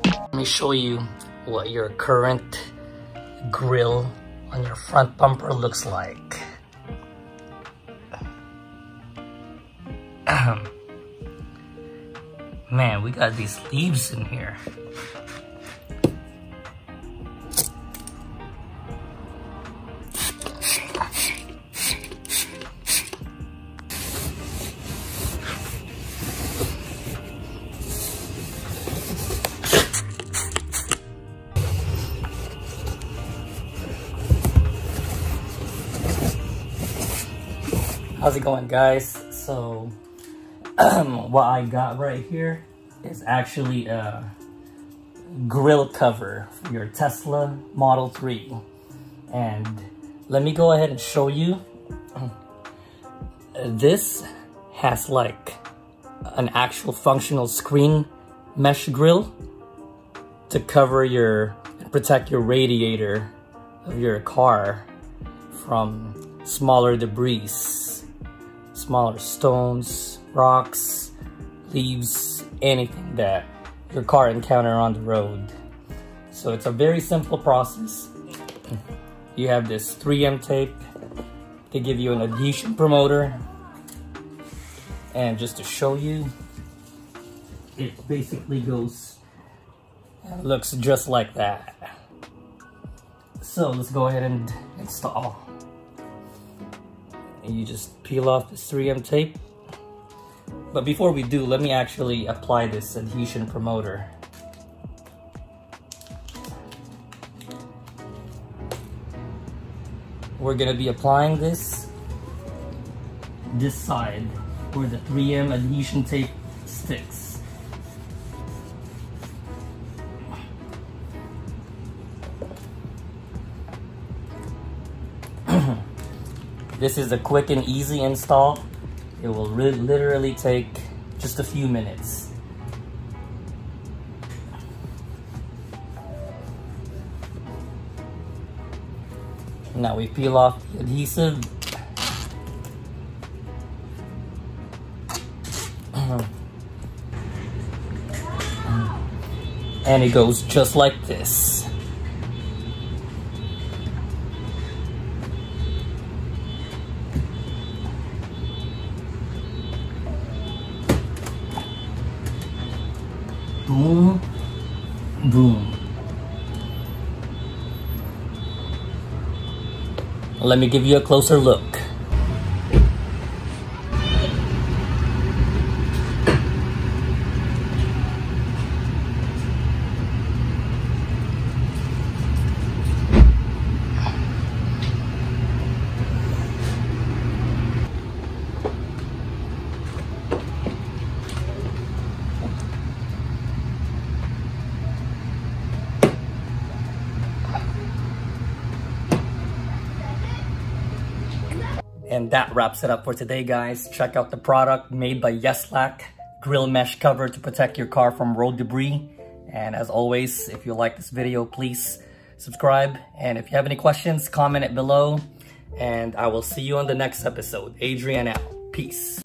Let me show you what your current grill on your front bumper looks like. Man, we got these leaves in here. How's it going, guys? So what I got right here is actually a grill cover for your Tesla Model 3. And let me go ahead and show you. This has like an actual functional screen mesh grill to cover and protect your radiator of your car from smaller debris. Smaller stones, rocks, leaves, anything that your car encounter on the road. So it's a very simple process. You have this 3M tape. They give you an adhesion promoter. And just to show you, it basically goes and looks just like that. So let's go ahead and install. You just peel off this 3M tape. But before we do, let me actually apply this adhesion promoter. We're gonna be applying this side where the 3M adhesion tape sticks. This is a quick and easy install. It will literally take just a few minutes. Now we peel off the adhesive. And it goes just like this. Boom, boom. Let me give you a closer look. And that wraps it up for today, guys. Check out the product made by Yeslak, grill mesh cover to protect your car from road debris. And as always, if you like this video, please subscribe. And if you have any questions, comment it below. And I will see you on the next episode. Adrian out. Peace.